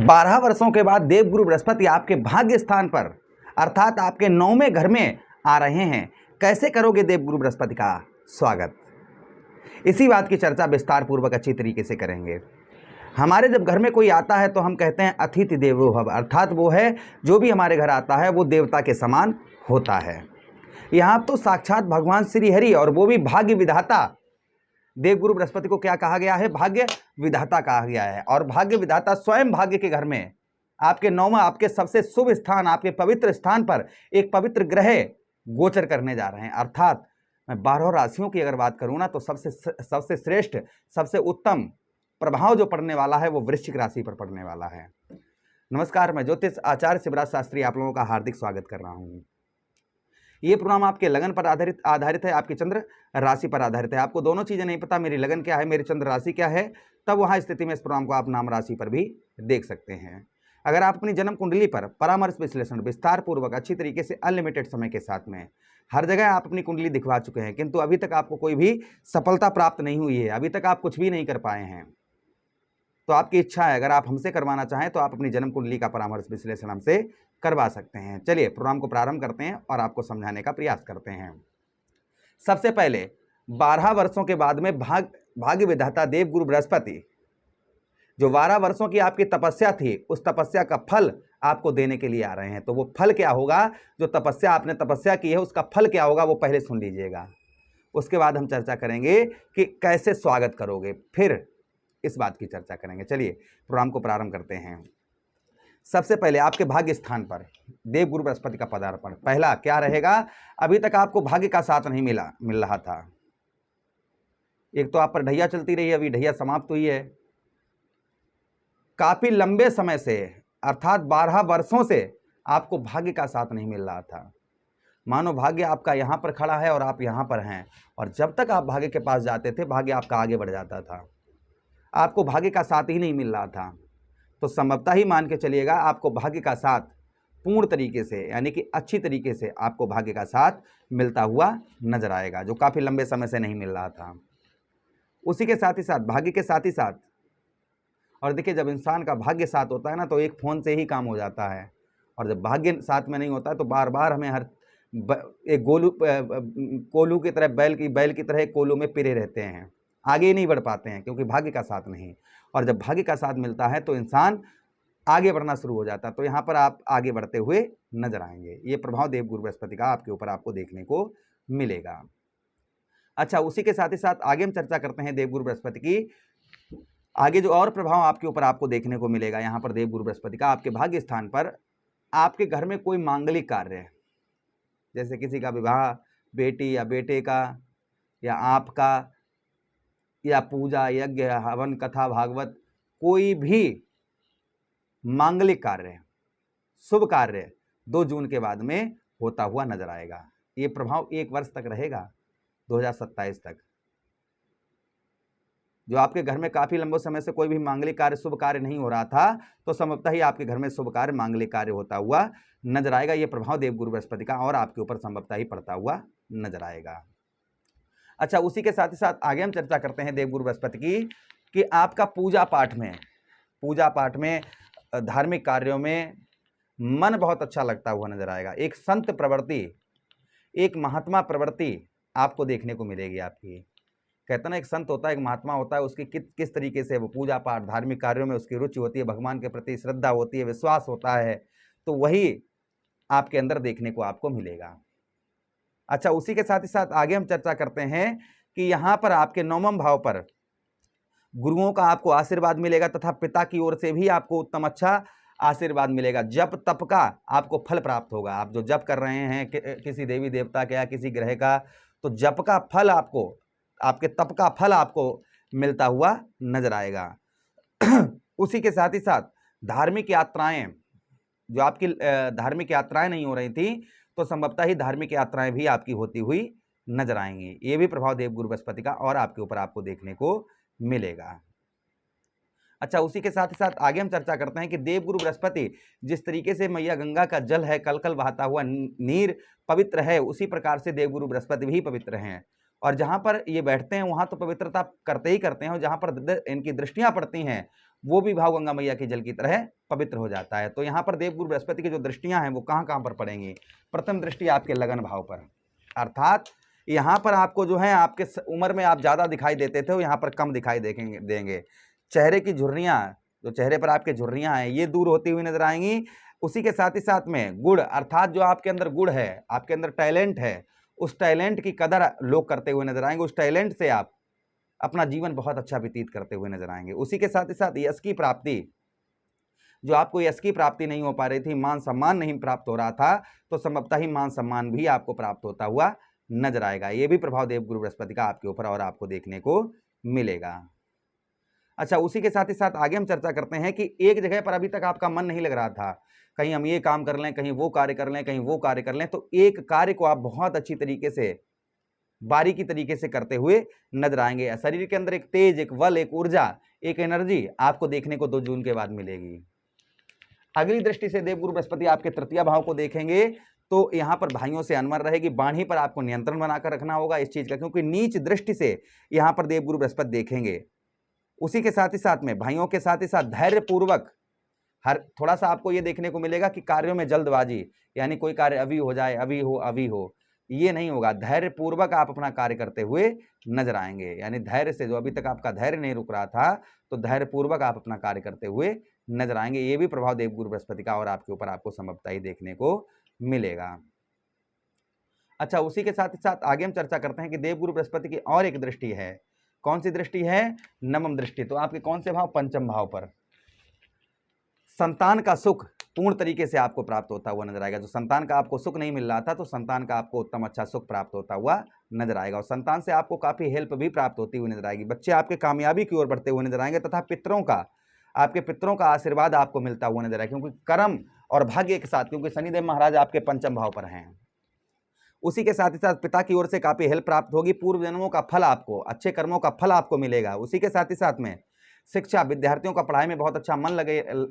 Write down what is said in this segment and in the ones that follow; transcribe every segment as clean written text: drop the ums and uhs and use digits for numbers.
12 वर्षों के बाद देवगुरु बृहस्पति आपके भाग्य स्थान पर अर्थात आपके 9वें घर में आ रहे हैं। कैसे करोगे देवगुरु बृहस्पति का स्वागत, इसी बात की चर्चा विस्तार पूर्वक अच्छी तरीके से करेंगे। हमारे जब घर में कोई आता है तो हम कहते हैं अतिथि देवो भव, अर्थात वो है जो भी हमारे घर आता है वो देवता के समान होता है। यहाँ तो साक्षात भगवान श्री हरि और वो भी भाग्य विधाता देवगुरु बृहस्पति को क्या कहा गया है? भाग्य विधाता कहा गया है। और भाग्य विधाता स्वयं भाग्य के घर में आपके 9वां, आपके सबसे शुभ स्थान, आपके पवित्र स्थान पर एक पवित्र ग्रह गोचर करने जा रहे हैं। अर्थात मैं 12 राशियों की अगर बात करूं ना तो सबसे श्रेष्ठ, सबसे उत्तम प्रभाव जो पड़ने वाला है वो वृश्चिक राशि पर पड़ने वाला है। नमस्कार, मैं ज्योतिष आचार्य शिवराज शास्त्री आप लोगों का हार्दिक स्वागत कर रहा हूं। ये प्रोग्राम आपके लगन पर आधारित है, आपकी चंद्र राशि पर आधारित है। आपको दोनों चीजें नहीं पता, मेरी लगन क्या है, मेरी चंद्र राशि क्या है, तब वहां स्थिति में इस प्रोग्राम को आप नाम राशि पर भी देख सकते हैं। अगर आप अपनी जन्म कुंडली पर परामर्श विश्लेषण विस्तार पूर्वक अच्छी तरीके से अनलिमिटेड समय के साथ में हर जगह आप अपनी कुंडली दिखवा चुके हैं, किंतु अभी तक आपको कोई भी सफलता प्राप्त नहीं हुई है, अभी तक आप कुछ भी नहीं कर पाए हैं, तो आपकी इच्छा है अगर आप हमसे करवाना चाहें तो आप अपनी जन्म कुंडली का परामर्श विश्लेषण हमसे करवा सकते हैं। चलिए प्रोग्राम को प्रारंभ करते हैं और आपको समझाने का प्रयास करते हैं। सबसे पहले 12 वर्षों के बाद में भाग्य विधाता देवगुरु बृहस्पति जो 12 वर्षों की आपकी तपस्या थी, उस तपस्या का फल आपको देने के लिए आ रहे हैं। तो वो फल क्या होगा, जो तपस्या आपने तपस्या की है उसका फल क्या होगा, वो पहले सुन लीजिएगा। उसके बाद हम चर्चा करेंगे कि कैसे स्वागत करोगे, फिर इस बात की चर्चा करेंगे। चलिए प्रोग्राम को प्रारंभ करते हैं। सबसे पहले आपके भाग्य स्थान पर देवगुरु बृहस्पति का पदार्पण पहला क्या रहेगा? अभी तक आपको भाग्य का साथ नहीं मिल रहा था। एक तो आप पर ढैया चलती रही है, अभी ढैया समाप्त हुई है। काफी लंबे समय से अर्थात 12 वर्षों से आपको भाग्य का साथ नहीं मिल रहा था। मानो भाग्य आपका यहां पर खड़ा है और आप यहां पर हैं, और जब तक आप भाग्य के पास जाते थे भाग्य आपका आगे बढ़ जाता था, आपको भाग्य का साथ ही नहीं मिल रहा था। तो संभवतः ही मान के चलिएगा आपको भाग्य का साथ पूर्ण तरीके से यानी कि अच्छी तरीके से आपको भाग्य का साथ मिलता हुआ नजर आएगा, जो काफी लंबे समय से नहीं मिल रहा था। उसी के साथ ही साथ भाग्य के साथ ही साथ, और देखिए जब इंसान का भाग्य साथ होता है ना तो एक फोन से ही काम हो जाता है, और जब भाग्य साथ में नहीं होता है तो बार बार हमें एक कोलू की तरह बैल की तरह कोलू में पिरे रहते हैं, आगे ही नहीं बढ़ पाते हैं क्योंकि भाग्य का साथ नहीं। और जब भाग्य का साथ मिलता है तो इंसान आगे बढ़ना शुरू हो जाता है। तो यहाँ पर आप आगे बढ़ते हुए नजर आएंगे। ये प्रभाव देवगुरु बृहस्पति का आपके ऊपर आपको देखने को मिलेगा। अच्छा, उसी के साथ ही साथ आगे हम चर्चा करते हैं देवगुरु बृहस्पति की। आगे जो और प्रभाव आपके ऊपर आपको देखने को मिलेगा यहाँ पर देवगुरु बृहस्पति का आपके भाग्य स्थान पर, आपके घर में कोई मांगलिक कार्य है, जैसे किसी का विवाह, बेटी या बेटे का, या आपका, या पूजा, यज्ञ, हवन, कथा, भागवत, कोई भी मांगलिक कार्य, शुभ कार्य 2 जून के बाद में होता हुआ नजर आएगा। ये प्रभाव 1 वर्ष तक रहेगा, 2027 तक। जो आपके घर में काफी लंबे समय से कोई भी मांगलिक कार्य, शुभ कार्य नहीं हो रहा था, तो संभवतः ही आपके घर में शुभ कार्य, मांगलिक कार्य होता हुआ नजर आएगा। ये प्रभाव देवगुरु बृहस्पति का और आपके ऊपर संभवतः ही पड़ता हुआ नजर आएगा। अच्छा, उसी के साथ ही साथ आगे हम चर्चा करते हैं देवगुरु बृहस्पति की कि आपका पूजा पाठ में धार्मिक कार्यों में मन बहुत अच्छा लगता हुआ नजर आएगा। एक संत प्रवृत्ति, एक महात्मा प्रवृत्ति आपको देखने को मिलेगी आपकी। कहते ना, एक संत होता है, एक महात्मा होता है, उसकी किस तरीके से वो पूजा पाठ धार्मिक कार्यों में उसकी रुचि होती है, भगवान के प्रति श्रद्धा होती है, विश्वास होता है, तो वही आपके अंदर देखने को आपको मिलेगा। अच्छा, उसी के साथ ही साथ आगे हम चर्चा करते हैं कि यहाँ पर आपके 9वें भाव पर गुरुओं का आपको आशीर्वाद मिलेगा तथा पिता की ओर से भी आपको उत्तम अच्छा आशीर्वाद मिलेगा। जप तप का आपको फल प्राप्त होगा। आप जो जप कर रहे हैं किसी देवी देवता का या किसी ग्रह का, तो जप का फल आपको, आपके तप का फल आपको मिलता हुआ नजर आएगा। उसी के साथ ही साथ धार्मिक यात्राएं, जो आपकी धार्मिक यात्राएं नहीं हो रही थी, तो संभवतः ही धार्मिक यात्राएं भी आपकी होती हुई नजर आएंगी। ये भी प्रभाव देवगुरु बृहस्पति का और आपके ऊपर आपको देखने को मिलेगा। अच्छा, उसी के साथ ही साथ आगे हम चर्चा करते हैं कि देवगुरु बृहस्पति जिस तरीके से मैया गंगा का जल है, कल कल बहाता हुआ नीर पवित्र है, उसी प्रकार से देवगुरु बृहस्पति भी पवित्र हैं। और जहाँ पर ये बैठते हैं वहाँ तो पवित्रता करते ही करते हैं, और जहाँ पर इनकी दृष्टियाँ पड़ती हैं वो भी भाव गंगा मैया के जल की तरह पवित्र हो जाता है। तो यहाँ पर देवगुरु बृहस्पति की जो दृष्टियाँ हैं वो कहाँ कहाँ पर पड़ेंगी। प्रथम दृष्टि आपके लगन भाव पर, अर्थात यहाँ पर आपको जो है आपके उम्र में आप ज़्यादा दिखाई देते थे वो यहाँ पर कम दिखाई देंगे। चेहरे की झुर्रियाँ, जो चेहरे पर आपके झुर्रियाँ हैं ये दूर होती हुई नजर आएंगी। उसी के साथ ही साथ में गुण, अर्थात जो आपके अंदर गुण है, आपके अंदर टैलेंट है, उस टैलेंट की कदर लोग करते हुए नजर आएंगे। उस टैलेंट से आप अपना जीवन बहुत अच्छा व्यतीत करते हुए नजर आएंगे। उसी के साथ ही साथ यश की प्राप्ति, जो आपको यश की प्राप्ति नहीं हो पा रही थी, मान सम्मान नहीं प्राप्त हो रहा था, तो संभवतः ही मान सम्मान भी आपको प्राप्त होता हुआ नजर आएगा। ये भी प्रभाव देवगुरु बृहस्पति का आपके ऊपर और आपको देखने को मिलेगा। अच्छा, उसी के साथ ही साथ आगे हम चर्चा करते हैं कि एक जगह पर अभी तक आपका मन नहीं लग रहा था, कहीं हम ये काम कर लें, कहीं वो कार्य कर लें, कहीं वो कार्य कर लें, तो एक कार्य को आप बहुत अच्छी तरीके से, बारीकी तरीके से करते हुए नजर आएंगे। शरीर के अंदर एक तेज, एक बल, एक ऊर्जा, एक एनर्जी आपको देखने को 2 जून के बाद मिलेगी। अगली दृष्टि से देवगुरु बृहस्पति आपके तृतीय भाव को देखेंगे तो यहां पर भाइयों से अनबन रहेगी। वाणी पर आपको नियंत्रण बनाकर रखना होगा इस चीज का, क्योंकि नीच दृष्टि से यहां पर देवगुरु बृहस्पति देखेंगे। उसी के साथ ही साथ में भाइयों के साथ ही साथ धैर्य पूर्वक थोड़ा सा आपको यह देखने को मिलेगा कि कार्यों में जल्दबाजी, यानी कोई कार्य अभी हो जाए, अभी हो, ये नहीं होगा। धैर्य पूर्वक आप अपना कार्य करते हुए नजर आएंगे, यानी धैर्य से, जो अभी तक आपका धैर्य नहीं रुक रहा था, तो धैर्य पूर्वक आप अपना कार्य करते हुए नजर आएंगे। ये भी प्रभाव देवगुरु बृहस्पति का और आपके ऊपर आपको संभवतः ही देखने को मिलेगा। अच्छा, उसी के साथ ही साथ आगे हम चर्चा करते हैं कि देवगुरु बृहस्पति की और एक दृष्टि है। कौन सी दृष्टि है? नवम दृष्टि। तो आपके कौन से भाव? पंचम भाव पर। संतान का सुख पूर्ण तरीके से आपको प्राप्त होता हुआ नजर आएगा। जो संतान का आपको सुख नहीं मिल रहा था, तो संतान का आपको उत्तम अच्छा सुख प्राप्त होता हुआ नजर आएगा, और संतान से आपको काफी हेल्प भी प्राप्त होती हुई नजर आएगी। बच्चे आपके कामयाबी की ओर बढ़ते हुए नजर आएंगे, तथा आपके पितरों का आशीर्वाद आपको मिलता हुआ नजर आएगा, क्योंकि कर्म और भाग्य के साथ, क्योंकि शनिदेव महाराज आपके पंचम भाव पर हैं। उसी के साथ ही साथ पिता की ओर से काफी हेल्प प्राप्त होगी। पूर्व जन्मों का फल आपको, अच्छे कर्मों का फल आपको मिलेगा। उसी के साथ ही साथ में शिक्षा, विद्यार्थियों का पढ़ाई में बहुत अच्छा मन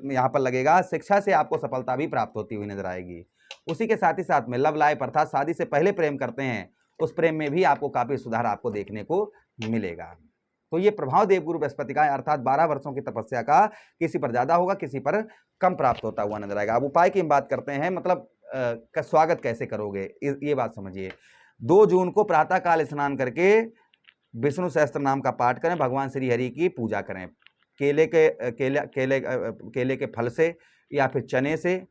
यहाँ पर लगेगा। शिक्षा से आपको सफलता भी प्राप्त होती हुई नजर आएगी। उसी के साथ ही साथ में लव लाइफ, अर्थात शादी से पहले प्रेम करते हैं, उस प्रेम में भी आपको काफी सुधार आपको देखने को मिलेगा। तो ये प्रभाव देवगुरु बृहस्पति का है, अर्थात 12 वर्षों की तपस्या का किसी पर ज्यादा होगा, किसी पर कम प्राप्त होता हुआ नजर आएगा। अब उपाय की हम बात करते हैं, मतलब का स्वागत कैसे करोगे, ये बात समझिए। 2 जून को प्रातः काल स्नान करके विष्णु सहस्त्र नाम का पाठ करें, भगवान श्री हरि की पूजा करें। केले के फल से या फिर चने से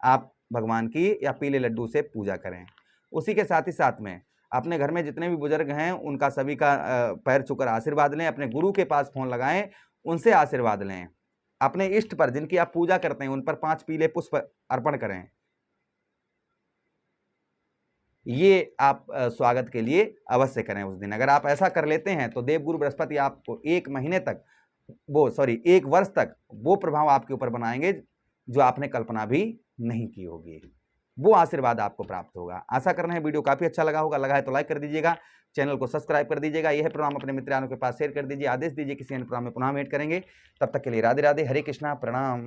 आप भगवान की, या पीले लड्डू से पूजा करें। उसी के साथ ही साथ में अपने घर में जितने भी बुजुर्ग हैं उनका सभी का पैर छूकर आशीर्वाद लें। अपने गुरु के पास फोन लगाएं, उनसे आशीर्वाद लें। अपने इष्ट पर, जिनकी आप पूजा करते हैं, उन पर 5 पीले पुष्प अर्पण करें। ये आप स्वागत के लिए अवश्य करें उस दिन। अगर आप ऐसा कर लेते हैं तो देवगुरु बृहस्पति आपको 1 वर्ष तक वो प्रभाव आपके ऊपर बनाएंगे जो आपने कल्पना भी नहीं की होगी। वो आशीर्वाद आपको प्राप्त होगा। आशा कर रहे हैं वीडियो काफी अच्छा लगा होगा। लगा है तो लाइक कर दीजिएगा, चैनल को सब्सक्राइब कर दीजिएगा। यह प्रोग्राम अपने मित्रों के पास शेयर कर दीजिए। आदेश दीजिए किसी अन्य प्रोग्राम में पुनः भेंट करेंगे। तब तक के लिए राधे राधे, हरे कृष्णा, प्रणाम।